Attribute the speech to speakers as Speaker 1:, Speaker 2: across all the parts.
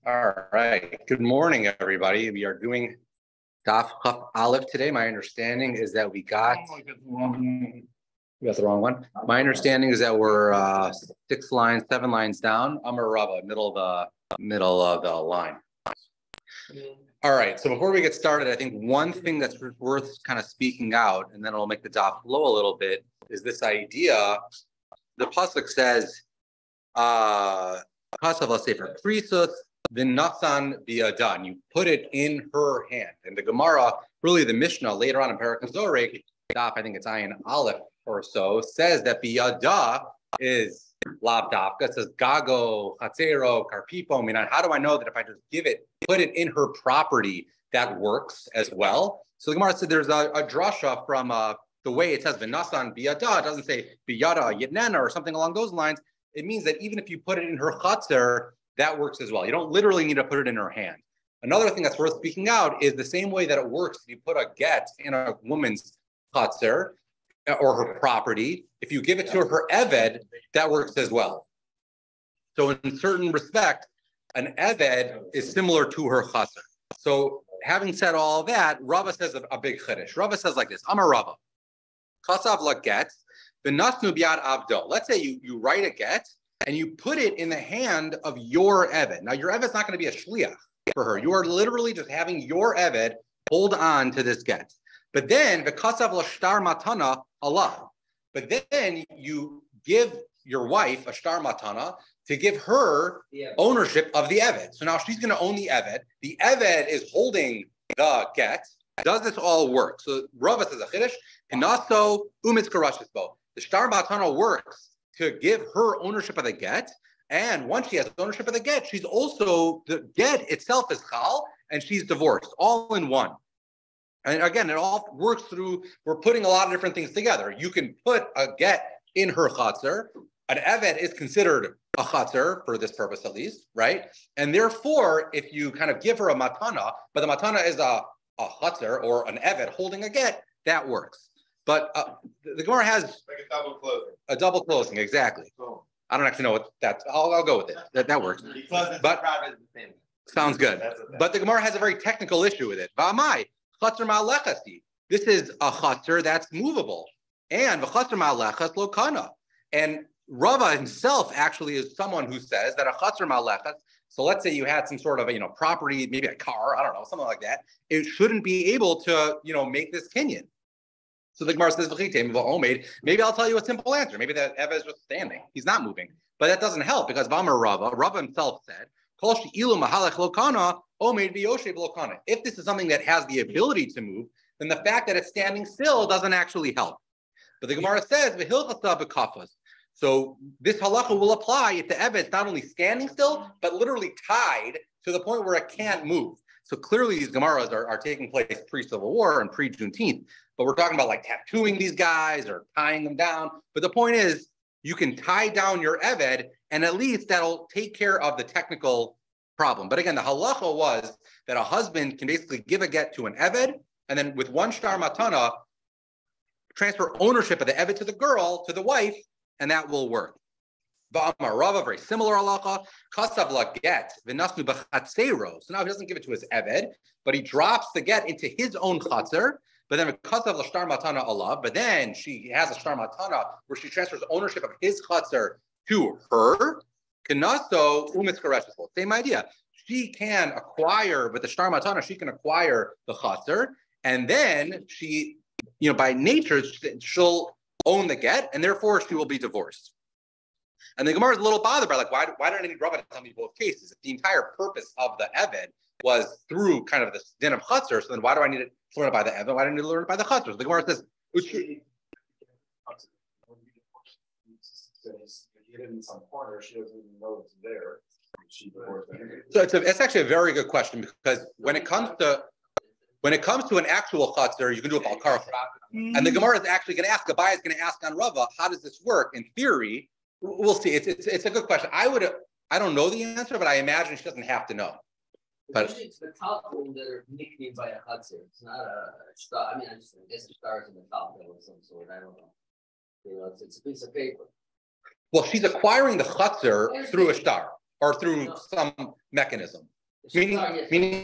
Speaker 1: All right. Good morning, everybody. We are doing Daf Chaf Aleph today. My understanding is that we got the wrong one. My understanding is that we're 7 lines down. Amar Rava, middle of the line. All right. So before we get started, I think one thing that's worth kind of speaking out, and then it'll make the daf flow a little bit, is this idea. The pasuk says, Sefer Prisus v'nasan biyada, and you put it in her hand. And the Gemara, really the Mishnah, later on in Parak Zorek, daf, I think it's Ayin Aleph or so, says that biyada is lav dafka. It says gago, chatzero, karpipo. Minan. How do I know that if I just put it in her property, that works as well? So the Gemara said there's a drasha from the way it says v'nasan biyada. It doesn't say biyada yitnena or something along those lines. It means that even if you put it in her chutzner, that works as well. You don't literally need to put it in her hand. Another thing that's worth speaking out is the same way that it works if you put a get in a woman's chutzner or her property. If you give it to her eved, that works as well. So in certain respect, an eved is similar to her chutzner. So having said all that, Rava says a big chiddush. Rava says like this: Amar Rava, chasav la get. Let's say you write a get and you put it in the hand of your eved. Now, your eved's not going to be a shliach for her. You are literally just having your eved hold on to this get. But then, v'kasav l'shtar matana Allah. But then you give your wife a shtar matana to give her ownership of the eved. So now she's going to own the eved. The eved is holding the get. Does this all work? So Rava says a chiddush, Pinaso umitz karashisbo. The shtar matana works to give her ownership of the get, and once she has ownership of the get, she's also, the get itself is chal, and she's divorced, all in one. And again, it all works through, we're putting a lot of different things together. You can put a get in her chatzar. An eved is considered a chatzar for this purpose at least, right? And therefore, if you kind of give her a matana, but the matana is a chatzar or an eved holding a get, that works. But the Gemara has
Speaker 2: like a double closing.
Speaker 1: A double closing, exactly. Cool. I don't actually know what that's. I'll go with it. That works. But sounds good. But the Gemara has a very technical issue with it. V'amai chatzar ma'alechasi. This is a chatzar that's movable, and v'chatzar ma'alechas lo kana. And Rava himself actually is someone who says that a chatzar ma'alechas. So let's say you had some sort of property, maybe a car, I don't know, something like that. It shouldn't be able to make this kinyan. So the Gemara says, maybe I'll tell you a simple answer. Maybe that Eva is just standing. He's not moving. But that doesn't help because Rava himself said, if this is something that has the ability to move, then the fact that it's standing still doesn't actually help. But the Gemara says, so this halacha will apply if the Eva is not only standing still, but literally tied to the point where it can't move. So clearly these Gemaras are taking place pre-Civil War and pre-Juneteenth, but we're talking about like tattooing these guys or tying them down. But the point is, you can tie down your Eved, and at least that'll take care of the technical problem. But again, the halacha was that a husband can basically give a get to an Eved, and then with one shtar matana, transfer ownership of the Eved to the girl, to the wife, and that will work. Ba'amar Rava, very similar halacha. Kasav la get v'nasnu b'chatzero. So now he doesn't give it to his eved, but he drops the get into his own chatzar. But then kasav la shtar matana Allah. But then she has a shtar matana where she transfers ownership of his chatzar to her. Kanaso umitz kareshesol. Same idea. She can acquire with the shtar matana. She can acquire the chatzar, and then she, by nature, she'll own the get, and therefore she will be divorced. And the Gemara is a little bothered by why don't any Rava tell me both cases? If the entire purpose of the Eved was through kind of this din of Chatzar, so then why do I need to learn it by the Eved? Why do I need to learn it by the Chatzar? So the Gemara says,
Speaker 2: hidden in some corner, she doesn't even know it's there.
Speaker 1: So it's actually a very good question, because when it comes to an actual Chatzar, you can do it by Karcha. And the Gemara is actually going to ask, Abai is going to ask on Rava, how does this work? In theory, we'll see. It's a good question. I don't know the answer, but I imagine she doesn't have to know.
Speaker 3: But usually it's the top room that are nicknamed by a chutzner. It's not a star. I guess the stars in the top of some sort. I don't know. It's a piece of paper.
Speaker 1: Well, she's acquiring the chutzner through a star. or through some mechanism.
Speaker 3: The
Speaker 1: Meaning
Speaker 3: shtar,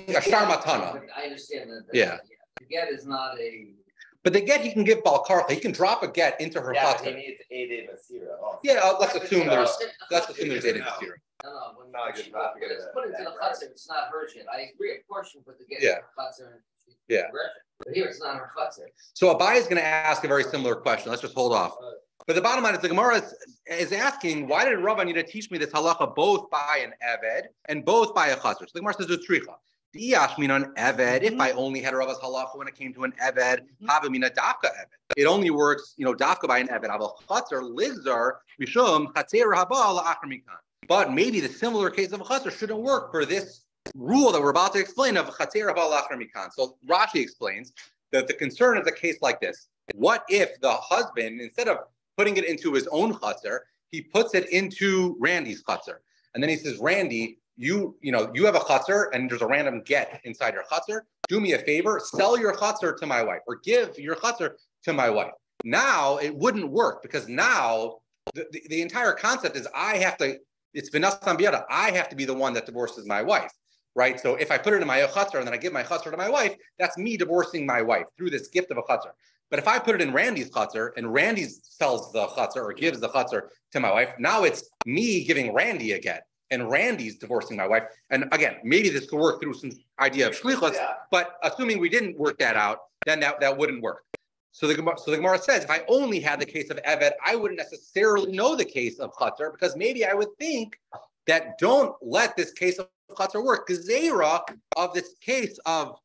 Speaker 3: yes.
Speaker 1: a shtar matana.
Speaker 3: I understand that.
Speaker 1: Yeah.
Speaker 3: The get is not a.
Speaker 1: But the get he can give balkarcha. He can drop a get into her
Speaker 2: Yeah, he
Speaker 1: chatzar.
Speaker 2: needs Eid Masira also.
Speaker 1: Yeah, let's assume
Speaker 3: No,
Speaker 1: there's
Speaker 3: no,
Speaker 1: Eid Masira.
Speaker 3: No, when
Speaker 2: Not a good
Speaker 3: she
Speaker 2: job to get
Speaker 3: it's
Speaker 2: it
Speaker 3: put into the
Speaker 2: back, right?
Speaker 3: chutzner, it's not hers yet. I agree, of course you put the get in
Speaker 1: Yeah.
Speaker 3: her chutzner.
Speaker 1: Yeah.
Speaker 3: But here it's not her chutzner.
Speaker 1: So Abai is going to ask a very similar question. Let's just hold off. But the bottom line is the Gemara is asking, why did Rava need to teach me this halacha both by an eved and both by a chaser? So the Gemara says utricha. Diashmin eved. If I only had Rava's halacha when it came to an eved, havamina dafka eved. It only works, dafka by an eved. Aval chaser ligzar mishum chatzer haba la'achar mikan. But maybe the similar case of a chaser shouldn't work for this rule that we're about to explain of chatzer haba la'achar mikan. So Rashi explains that the concern is a case like this. What if the husband, instead of putting it into his own chutzner, he puts it into Randy's chutzner. And then he says, Randy, you have a chutzner and there's a random get inside your chutzner. Do me a favor, sell your chutzner to my wife or give your chutzner to my wife. Now it wouldn't work because now the entire concept is it's v'nasan biyada. I have to be the one that divorces my wife, right? So if I put it in my chutzner and then I give my chutzner to my wife, that's me divorcing my wife through this gift of a chutzner. But if I put it in Randy's chutzner and Randy sells the chutzner or gives the chutzner to my wife, now it's me giving Randy a get and Randy's divorcing my wife. And again, maybe this could work through some idea of shlichus, but assuming we didn't work that out, then that wouldn't work. So the Gemara says, if I only had the case of Eved, I wouldn't necessarily know the case of chutzner because maybe I would think that don't let this case of chutzner work. Gezerah of this case of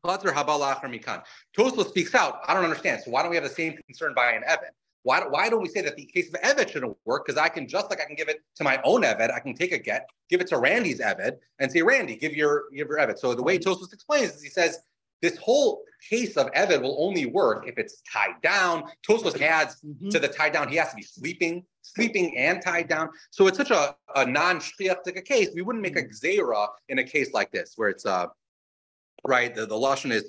Speaker 1: Tosfos speaks out. I don't understand. So why don't we have the same concern by an Eved? Why don't we say that the case of Eved shouldn't work? Because I can give it to my own Eved. I can take a get, give it to Randy's Eved, and say, Randy, give your Eved. So the way Tosfos explains is he says this whole case of Eved will only work if it's tied down. Tosfos adds to the tied down, he has to be sleeping and tied down. So it's such a non-shliach case. We wouldn't make a gzeira in a case like this where it's right, the lashon is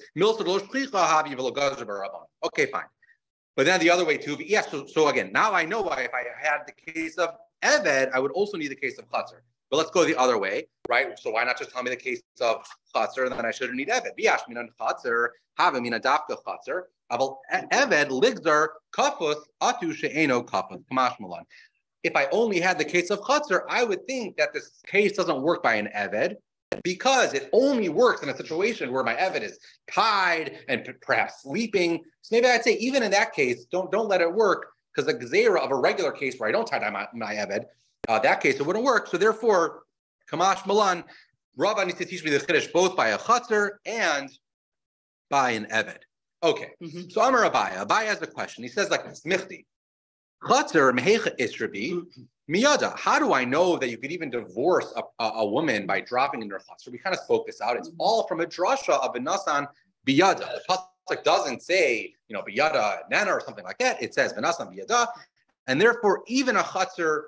Speaker 1: okay, fine. But then the other way too, yes. So again, now I know why if I had the case of Eved, I would also need the case of Chatzar. But let's go the other way, right? So why not just tell me the case of Chatzar and then I shouldn't need Eved? Biyash minan Chatzar, havamina dafka Chatzar. Aval Eved ligzar kafus atu she'eno kafus kamash malan. If I only had the case of Chatzar, I would think that this case doesn't work by an Eved, because it only works in a situation where my Eved is tied and perhaps sleeping. So maybe I'd say even in that case, don't let it work because the gzeira of a regular case where I don't tie down my Eved, that case it wouldn't work. So therefore, Kamash Malan, Rabbi needs to teach me the Chiddush both by a Chatzar and by an Eved. Okay, so Amar Abaya. Abaya has a question. He says like this, Michti, Chatzar mehecha israbi. Miyada, how do I know that you could even divorce a woman by dropping in her chutzner? We kind of spoke this out. It's all from a drasha of v'nasan biyada. The pasuk doesn't say, biyada nana or something like that. It says v'nasan biyada, and therefore even a chutzner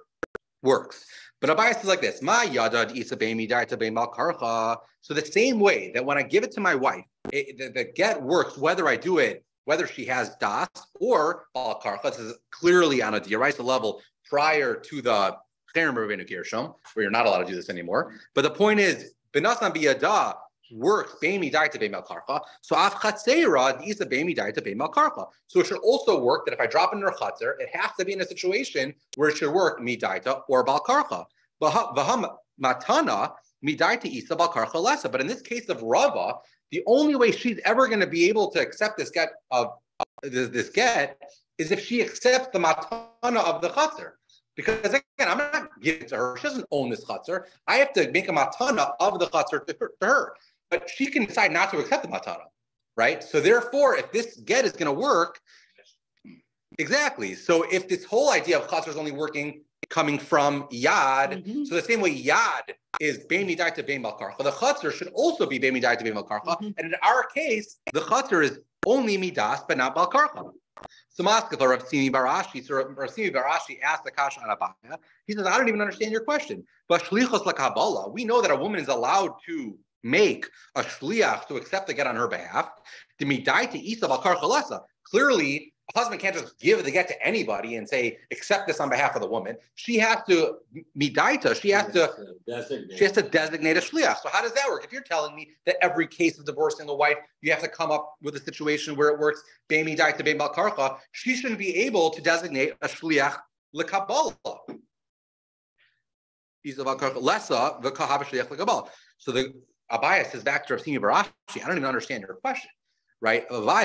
Speaker 1: works. But Abai says like this: Ma yada d'isa be'mi da'ita be'mal karcha. So the same way that when I give it to my wife, the get works whether she has das or bal karcha. This is clearly on a diraisa level prior to the Cherem Rabbeinu Gershom, where you're not allowed to do this anymore. But the point is, B'nasan biyada works be'mi daita be'mal karcha. So af chatzera d'isa be'mi daita be'mal karcha. So it should also work that if I drop in her chatzer, it has to be in a situation where it should work mi daita or bal karcha. V'ham matana mi daita isa bal karcha lesa. But in this case of Rava, the only way she's ever going to be able to accept this get of this get is if she accepts the matana of the chatzer. Because again, I'm not giving it to her. She doesn't own this chutzner. I have to make a matana of the chutzner to her. But she can decide not to accept the matana, right? So therefore, if this get is going to work, exactly. So if this whole idea of chutzner is only working coming from yad, so the same way yad is be'mi daita be'mal karcha, the chutzner should also be be'mi daita be'mal karcha. And in our case, the chutzner is only midas, but not bal karcha. So Maskefar Rav Simi Barashi, so Rav Simi Barashi asked the Kasha on Abaya. He says, I don't even understand your question. But shlichus lakabala, we know that a woman is allowed to make a shliach to accept the get on her behalf. Clearly, A husband can't just give the get to anybody and say, accept this on behalf of the woman. She has to midaita. She has to designate a shliach. So how does that work? If you're telling me that every case of divorcing a wife, you have to come up with a situation where it works, bein midaita, bein bal karcha, she shouldn't be able to designate a shliach lekabbalah. So the Abaya says back to Rav Simi Barashi, I don't even understand your question. Right? My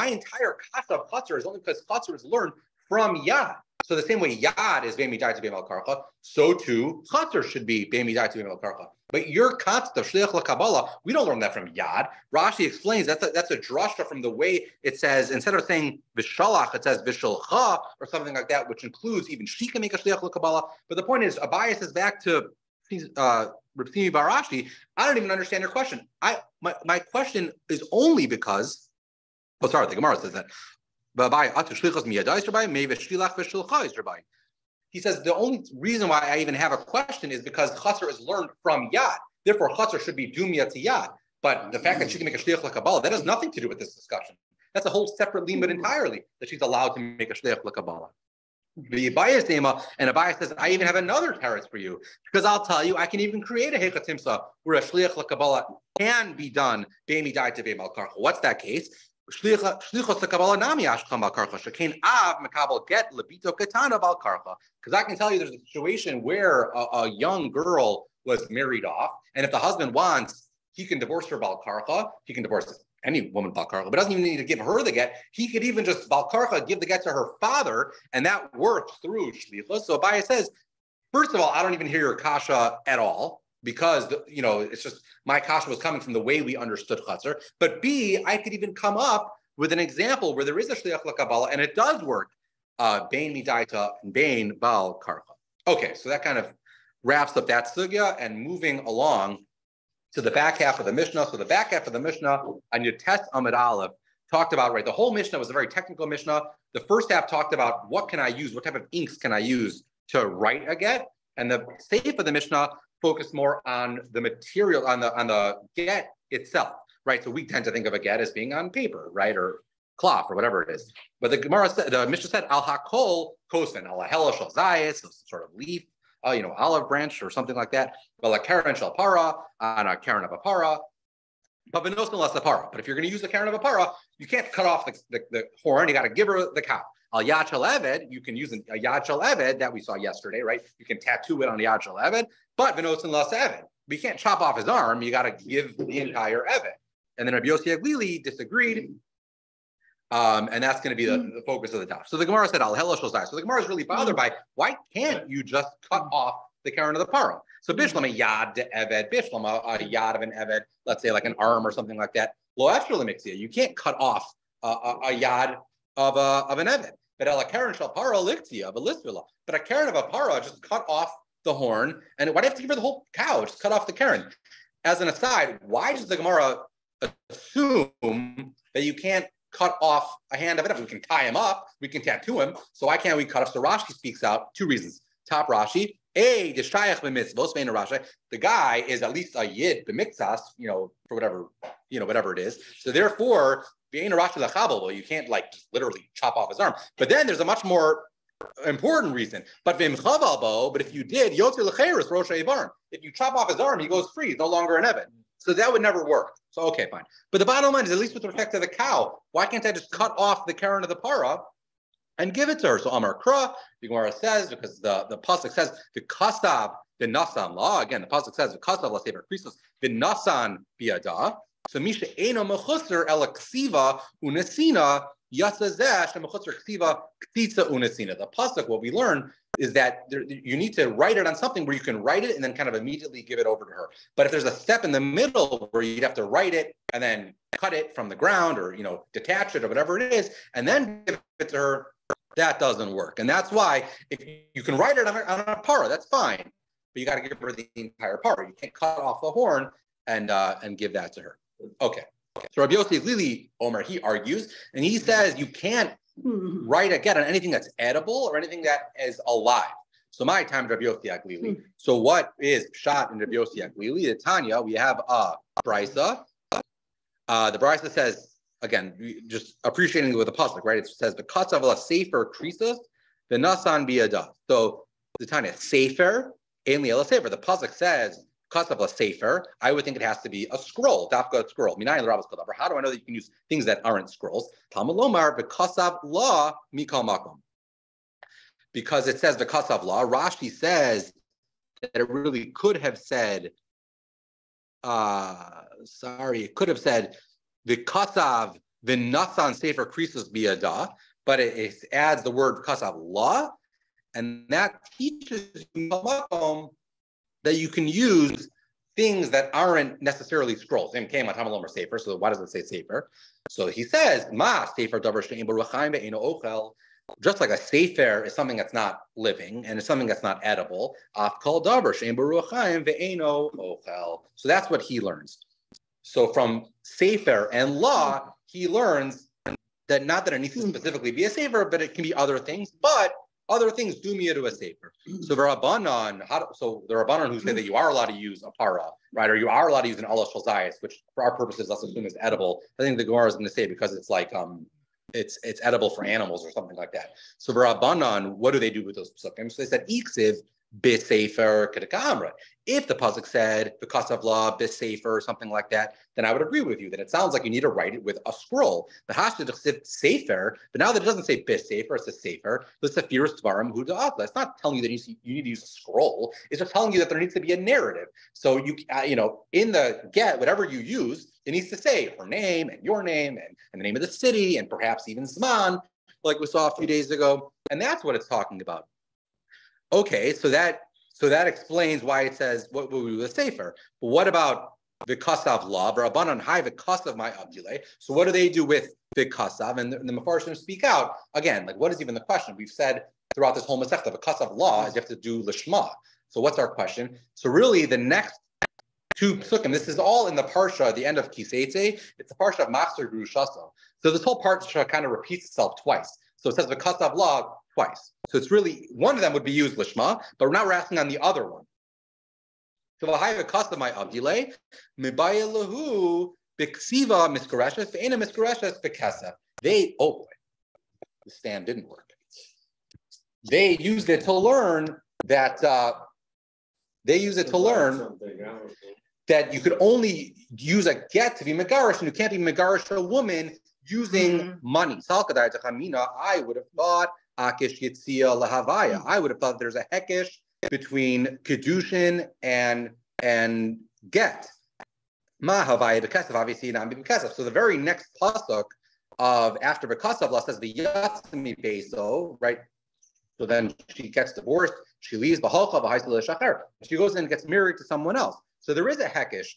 Speaker 1: entire kasa of chatzar is only because chatzar is learned from yad. So the same way yad is bein midaita bein bal karcha, so too chatzar should be bein midaita bein bal karcha. But your concept of shliach lekabbalah, we don't learn that from yad. Rashi explains that's a drasha from the way it says, instead of saying vishalach, it says vishalcha or something like that, which includes even she can make a shliach lekabbalah. But the point is, Abaya says back to Rav Simi Barashi, I don't even understand your question. My question is only because, the Gemara says that. He says the only reason why I even have a question is because chatzar is learned from yad. Therefore, chatzar should be dumya to yad. But the fact that she can make a shliach lekabbalah, that has nothing to do with this discussion. That's a whole separate limud entirely, that she's allowed to make a shliach lekabbalah. The Abaya and Abaya says, I even have another teretz for you, because I'll tell you, I can even create a hecha timsa where a shliach lekabbalah can be done bein midaita bein bal karcha. What's that case? Shlichos lekabbalah nami ashkam bal karcha shekain av mekabel get lebito katana bal karcha. Because I can tell you, there's a situation where a young girl was married off, and if the husband wants, he can divorce her bal karcha. He can divorce any woman bal karcha, but doesn't even need to give her the get. He could even just bal karcha give the get to her father, and that works through shlichus. So Abaya says, first of all, I don't even hear your kasha at all, because it's just my kasha was coming from the way we understood chatzar. But B, I could even come up with an example where there is a shliach lekabbalah and it does work, bein midaita and bein bal karcha. Okay, so that kind of wraps up that sugya, and moving along to the back half of the Mishnah. So the back half of the Mishnah on Yotes Amud Aleph talked about, right, the whole Mishnah was a very technical Mishnah. The first half talked about what can I use, what type of inks can I use to write a get, and the seif of the Mishnah focused more on the material, on the get itself, right? So we tend to think of a get as being on paper, right, or cloth or whatever it is. But the Gemara said, the Mishnah said, al hakol kosven, al hahela shel zayis, some sort of leaf, olive branch or something like that. Well, a karen shel para, on a karen of a para. But v'nosn las para. But if you're going to use the karen of a para, you can't cut off the horn. You got to give her the cow. Al yad shel eved, you can use a yad shel eved that we saw yesterday, right? You can tattoo it on the yad shel eved. But v'nosn las eved, but you can't chop off his arm. You got to give the entire eved. And then Rabbi Yossi Aglili disagreed. And that's going to be the focus of the daf. So the Gemara said, al hela shel zayis. So the Gemara is really bothered by, why can't you just cut off the karen of the paro? So bishlam a yad de eved, bishlam a yad of an eved, let's say like an arm or something like that. Lo efshel lemixia, you can't cut off a yad of an eved. But a karen shel paro liktia of a lisvila. But a karen of a paro, just cut off the horn, and why do you have to give her the whole cow? Just cut off the karen. As an aside, why does the Gemara assume that you can't cut off a hand of it? We can tie him up, we can tattoo him. So why can't we cut off? So Rashi speaks out two reasons. Top Rashi, the guy is at least a yid b'miktsas, for whatever it is. So therefore, you can't just literally chop off his arm. But then there's a much more important reason. But if you did, if you chop off his arm, he goes free. He's no longer an eved. So that would never work. So okay, fine. But the bottom line is, at least with respect to the cow, why can't I just cut off the karen of the para and give it to her? So Amar Kra, the Gemara says, because the pasuk says the kasav the nasan law. Again, the pasuk says the kasav lasever Christos the nasan biada. So misha eno mechusser el ksiva unesina yasazesh mechusser ksiva ktitza unesina. The pasuk, what we learn is that you need to write it on something where you can write it and then kind of immediately give it over to her. But if there's a step in the middle where you'd have to write it and then cut it from the ground or detach it or whatever it is, and then give it to her, that doesn't work. And that's why if you can write it on a para, that's fine. But you got to give her the entire para. You can't cut off the horn and give that to her. Okay. So Rabbi Yossi Aglili, Omer, he argues, and he says you can't write again on anything that's edible or anything that is alive. So my time, Rabbi Yossi Aglili. So what is shot in Rabbi Yossi Aglili? The Tanya, we have a brisa. The brisa says, again, just appreciating it with the pasuk, right? It says the katzav la sefer krisos, the nasan biyada. So the Tanya sefer, ainli ela sefer. The pasuk says katzav la sefer. I would think it has to be a scroll, dafka scroll. Minayin l'rabbis kadavar. How do I know that you can use things that aren't scrolls? Talmud lomar v'kasav la mikal makom. Because it says v'kasav la. Rashi says that it really could have said. It could have said the kasav the nasan sefer krisos biyada, but it adds the word kasav la, and that teaches you that you can use things that aren't necessarily scrolls. Same came on Talmud sefer. So why does it say sefer? So he says ma sefer davar she'ein baruchaim ve'eino ochel. Just like a sefer is something that's not living and it's something that's not edible. Af kol davar she'ein baruchaim ve'eino ochel. So that's what he learns. So from sefer and law, he learns that not that it needs to specifically be a sefer, but it can be other things. But other things do me to a sefer. So the Rabbanon who say that you are allowed to use a para, right, or you are allowed to use an Allah Shalzayas, which for our purposes, let's assume is edible. I think the Gemara is going to say because it's like it's edible for animals or something like that. So Rabbanon, what do they do with those psukim? So they said iksiv b'sefer kedeka'amra. If the pasuk said because of law b'sefer or something like that, then I would agree with you that it sounds like you need to write it with a scroll. The hashtag sefer, but now that it doesn't say b'sefer, it says sefer. The sefiros dvarim hu da'atla. It's not telling you that you need to use a scroll. It's just telling you that there needs to be a narrative. So you in the get whatever you use, it needs to say her name and your name and the name of the city and perhaps even Zman, like we saw a few days ago. And that's what it's talking about. Okay, so that explains why it says what will be the sefer. But what about the kasav law? Rabbanan high the kasav my abdulay. So what do they do with the kasav? And the Mefarshim speak out again. Like, what is even the question? We've said throughout this whole masechta, the kasav law is you have to do lishma. So what's our question? So really, the next two psukim. This is all in the parsha at the end of Kiseitze. It's the parsha of Master Gerushaso. So this whole parsha kind of repeats itself twice. So it says the kasav law twice. So it's really one of them would be used lishma, but now we're asking on the other one. So v'hayve kasav my abdilei mibaya lahu b'ksiva miskareshes ve'ena miskareshes b'kesef. The stand didn't work. They used it to learn that. That you could only use a get to be megarish, and you can't be megarish a woman using money. I would have thought akish yitzia lahavaya. I would have thought there's a hekesh between kedushin and get. Ma havaya b'kesef, obviously not b'kesef. So the very next pasuk of after b'kasav law says the yatsmi beso, right? So then she gets divorced. She leaves b'halcha b'haisel l'shachar. She goes in and gets married to someone else. So there is a hekesh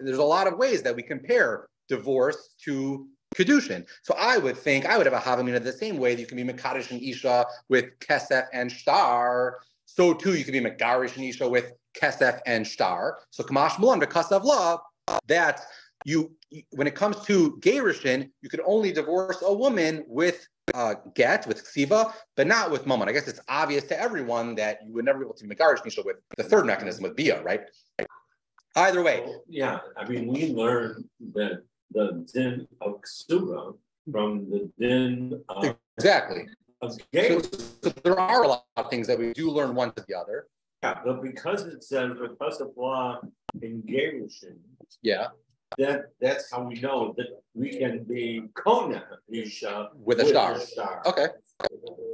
Speaker 1: there's a lot of ways that we compare divorce to kedushin. So I would have a havamina the same way that you can be mekadosh and isha with kesef and shtar. So too you can be megarish and isha with kesef and shtar. So kamash mulan b'kasav law that when it comes to gerushin, you could only divorce a woman with get with ksiva, but not with mammon. I guess it's obvious to everyone that you would never be able to be megarish nisha with the third mechanism with bia, right? Either way.
Speaker 4: Well, yeah, I mean, we learned that the din of ksuba from the din of
Speaker 1: exactly.
Speaker 4: Of
Speaker 1: so there are a lot of things that we do learn one to the other.
Speaker 4: Yeah, but because it says because of law in gerushin, that's how we know that we can be kona isha
Speaker 1: with a star. Okay.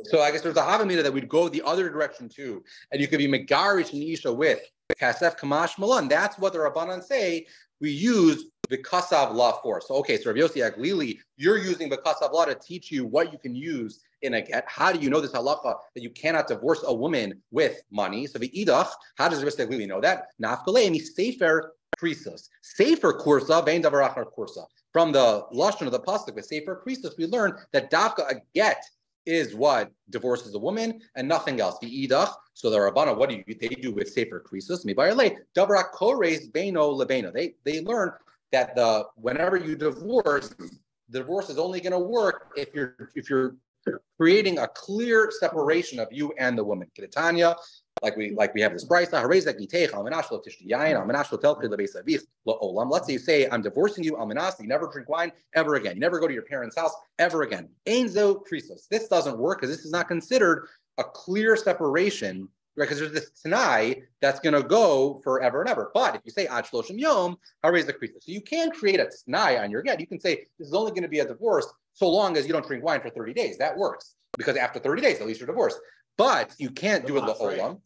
Speaker 1: So I guess there's a havamina that we'd go the other direction too, and you could be megarish and isha with kasef kamash malan. That's what the Rabbanan say we use the kasav law for. So okay, so Rav Yossi Aglili, you're using the kasav law to teach you what you can use in a get. How do you know this halacha that you cannot divorce a woman with money? So the idach, how does Rav Yossi Aglili know that? Nafkalei mi sefer krisos. Sefer kursa, vein davar achar kursa. From the lashon of the pasuk with sefer krisos, we learn that dafka a get is what divorces a woman and nothing else. The idach. So the Rabbana, what do they do with sefer krisos? Mibayale davar kores beino lebeno. They learn that whenever you divorce, the divorce is only going to work if you're creating a clear separation of you and the woman. Ketanya, like we have this brisa. Let's say you say, I'm divorcing you, almanas, you never drink wine ever again. You never go to your parents' house ever again. Einzo krisos. This doesn't work because this is not considered a clear separation, right? Because there's this tanai that's going to go forever and ever. But if you say ad shloshim yom, hareiz the krisos. So you can create a tanai on your get. You can say this is only going to be a divorce so long as you don't drink wine for 30 days. That works because after 30 days, at least you're divorced. But you can't do it la'olam.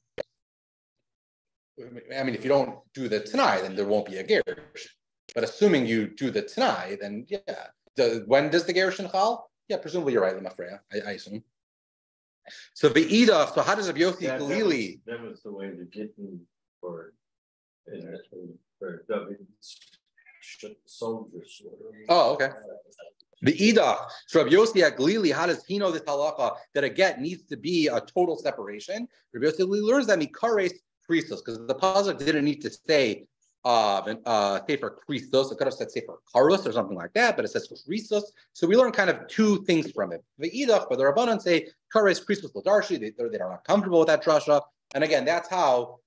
Speaker 1: I mean, if you don't do the tanai, then there won't be a gerushin. But assuming you do the tanai, then yeah. When does the gerushin chal? Yeah, presumably you're right, Lemafreya, I assume. So ve'idach. So how does Rabbi Yossi Galili?
Speaker 4: That was the way to get in for David's soldiers.
Speaker 1: Oh, okay. The Idach, so Rabbi Yossi Galili, how does he know this halacha that a get needs to be a total separation? Rabbi Yossi Galili learns that mikares Christos, because the pasuk didn't need to say sefer Christos. It could have said sefer Karus or something like that, but it says Christos. So we learn kind of two things from it. The Idach, but the Rabbanan say kares Christos l'darshi. They're not comfortable with that drasha, and again, that's how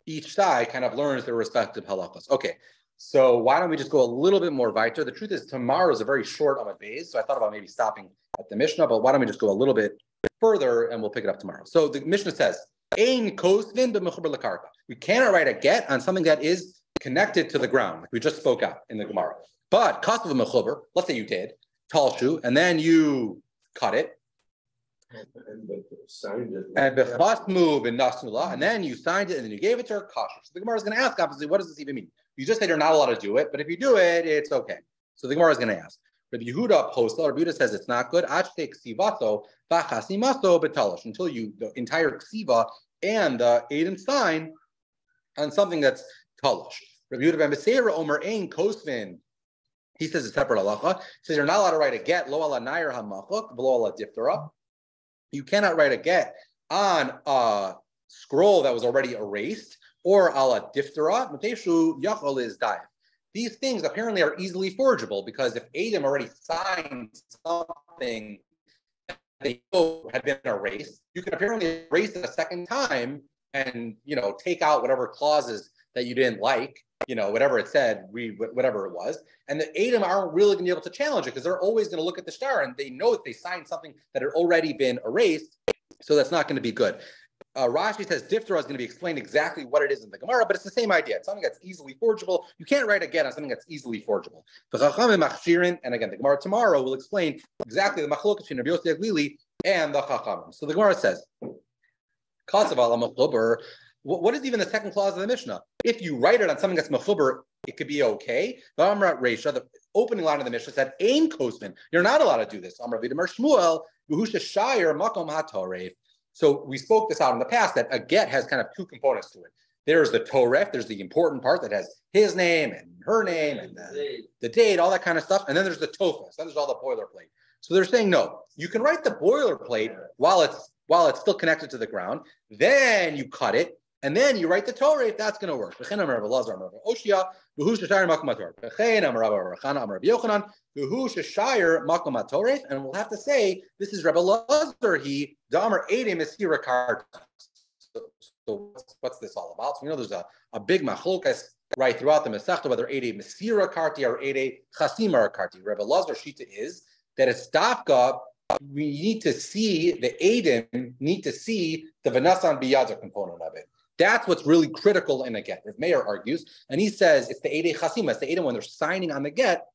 Speaker 1: each side kind of learns their respective halachas. Okay. So why don't we just go a little bit more weiter? The truth is tomorrow is a very short Amud Beis, so I thought about maybe stopping at the Mishnah, but why don't we just go a little bit further and we'll pick it up tomorrow. So the Mishnah says, Ein kosvin b'mechuber l'karka. We cannot write a get on something that is connected to the ground, like we just spoke out in the Gemara. But kasav v'mechuber, let's say you did, talshu, and then you cut it, and b'chasmu b'nasnula, and then you signed it, and then you gave it to her kasher. So the Gemara is going to ask, obviously, what does this even mean? You just said you're not allowed to do it, but if you do it, it's okay. So the Gemara is going to ask. Rabbi Yehuda postal, Rabbi Yehuda says it's not good. Until you, the entire ksiva and the Edom sign on something that's talosh. Rabbi Yehuda ben Beseira Omer Ein Kosvin. He says it's separate halacha. He says you're not allowed to write a get lo ala nair hamachuk v'lo ala diftara. You cannot write a get on a scroll that was already erased, or ala diftara, mateshu yachol is daif. These things apparently are easily forgeable because if Adam already signed something that they know had been erased, you can apparently erase it a second time and take out whatever clauses that you didn't like, whatever it said, whatever it was, and the Adam aren't really going to be able to challenge it because they're always going to look at the star and they know that they signed something that had already been erased, so that's not going to be good. Rashi says diftara is going to be explained exactly what it is in the Gemara, but it's the same idea. It's something that's easily forgeable. You can't write a get on something that's easily forgeable. And again, the Gemara tomorrow will explain exactly the machlokas between Rabbi Yossi Aglili and the Chachamim. So the Gemara says, what is even the second clause of the Mishnah? If you write it on something that's mechuber, it could be okay. But Amrat Reisha, the opening line of the Mishnah said, Ein kosvin. You're not allowed to do this. Amrat Vidamar Shmuel, V'husha Shayir Makom HaToref. So we spoke this out in the past that a get has kind of two components to it. There's the toref, there's the important part that has his name and her name and the date, all that kind of stuff. And then there's the tofas, then there's all the boilerplate. So they're saying, no, you can write the boilerplate while it's still connected to the ground. Then you cut it, and then you write the toref. That's going to work. And we'll have to say this is Rebbe Lazar. He Damar Edim is Hirakar. So what's this all about? So there's a big machlokas right throughout the Masechta whether Edim is Hirakarti or Edim Chasimar Karti. Rebbe Lazar Shita is that it's dafka. We need to see the Edim need to see the Vanasan Biyadar component of it. That's what's really critical in a get. Rav Meir argues, and he says it's the Eidei Chasima, it's the Eidei when they're signing on the get.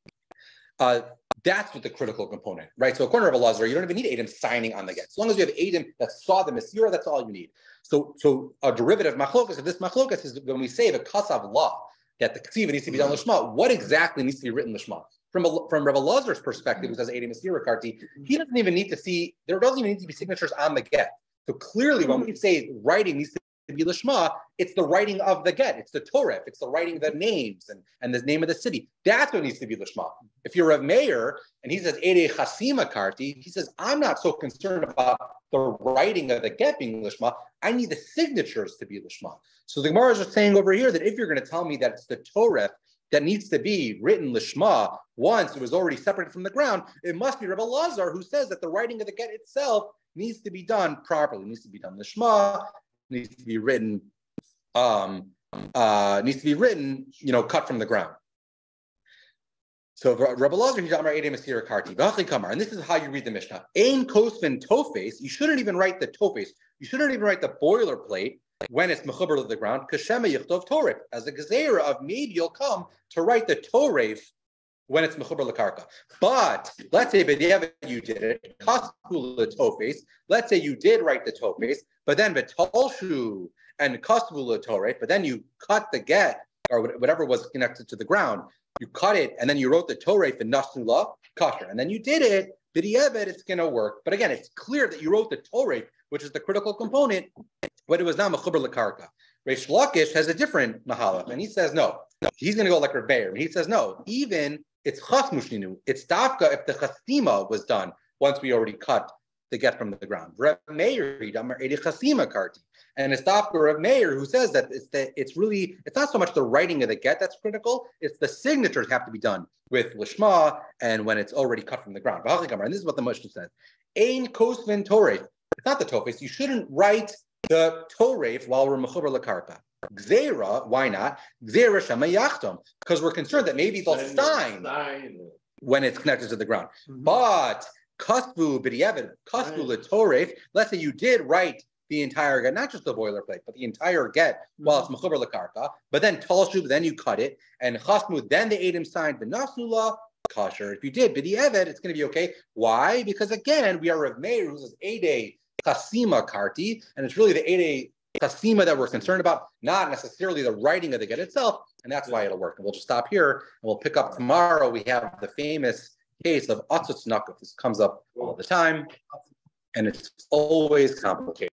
Speaker 1: That's what the critical component, right? So according to Rav Elazar, you don't even need Eidem signing on the get. As long as you have Eidem that saw the Mesira, that's all you need. So a derivative machlokas of this machlokas is when we say the kasav law that the ksiva needs to be done lishma. What exactly needs to be written lishma? From Rav Elazar's perspective, who says Eidem Mesira Karti, he doesn't even need to see. There doesn't even need to be signatures on the get. So clearly, when we say writing needs to be lishma, it's the writing of the get, it's the toref, it's the writing of the names and the name of the city. That's what needs to be lishma. If you're a mayor and he says Eidei Chasima Karti, he says I'm not so concerned about the writing of the get being lishma. I need the signatures to be lishma. So the Gemara is just saying over here that if you're going to tell me that it's the toref that needs to be written lishma once it was already separated from the ground, it must be Rebbe Lazar who says that the writing of the get itself needs to be done properly, needs to be done lishma. needs to be written, cut from the ground. So Rabbi Lazar, he's Amar Edei Masira Karti, V'achli Kamar, and this is how you read the Mishnah. Ein Kosvin Tofes, you shouldn't even write the Tofes, you shouldn't even write the boilerplate when it's mechuber to the ground, Kashema Yichtov Toref, as a gezerah of maybe you'll come to write the Toref when it's mechuber lakarka. But let's say b'diavad you did it, kasvu Tofes, let's say you did write the Tofes, but then v'tolshu and kasvu Toref, but then you cut the get, or whatever was connected to the ground, you cut it, and then you wrote the Torah in Nasula, kosher. And then you did it, b'diavad, it's going to work. But again, it's clear that you wrote the Torah, which is the critical component, but it was not mechuber l'karka. Reish Lakish has a different mahalach, and he says no. He's going to go like Reb Meir, and he says no. Even it's chas mushninu. It's dafka if the chasima was done once we already cut the get from the ground. Reb Meir, edi chasima karti. And it's dafka Reb Meir who says that it's not so much the writing of the get that's critical, it's the signatures have to be done with lishma and when it's already cut from the ground. And this is what the Mishnah says. Ein kosvin toref. It's not the tofes. You shouldn't write the toref while we're mechuber lakarka. Gzera, why not? Gzera shema yachtom, because we're concerned that maybe they'll sign when it's connected to the ground. Mm-hmm. But kasvu b'diavad, kasvu l'toref. Let's say you did write the entire get, not just the boilerplate, but the entire get while it's mechuber lakarka. But then talshu, then you cut it, and chasmu, then the Adam signed the nasnula kosher. If you did b'diavad, it's going to be okay. Why? Because again, we are Reb Meir who says Edei chasima karti, and it's really the Edei chasima that we're concerned about, not necessarily the writing of the get itself, and that's why it'll work. And we'll just stop here, and we'll pick up tomorrow. We have the famous case of atzutz nakuf. This comes up all the time, and it's always complicated.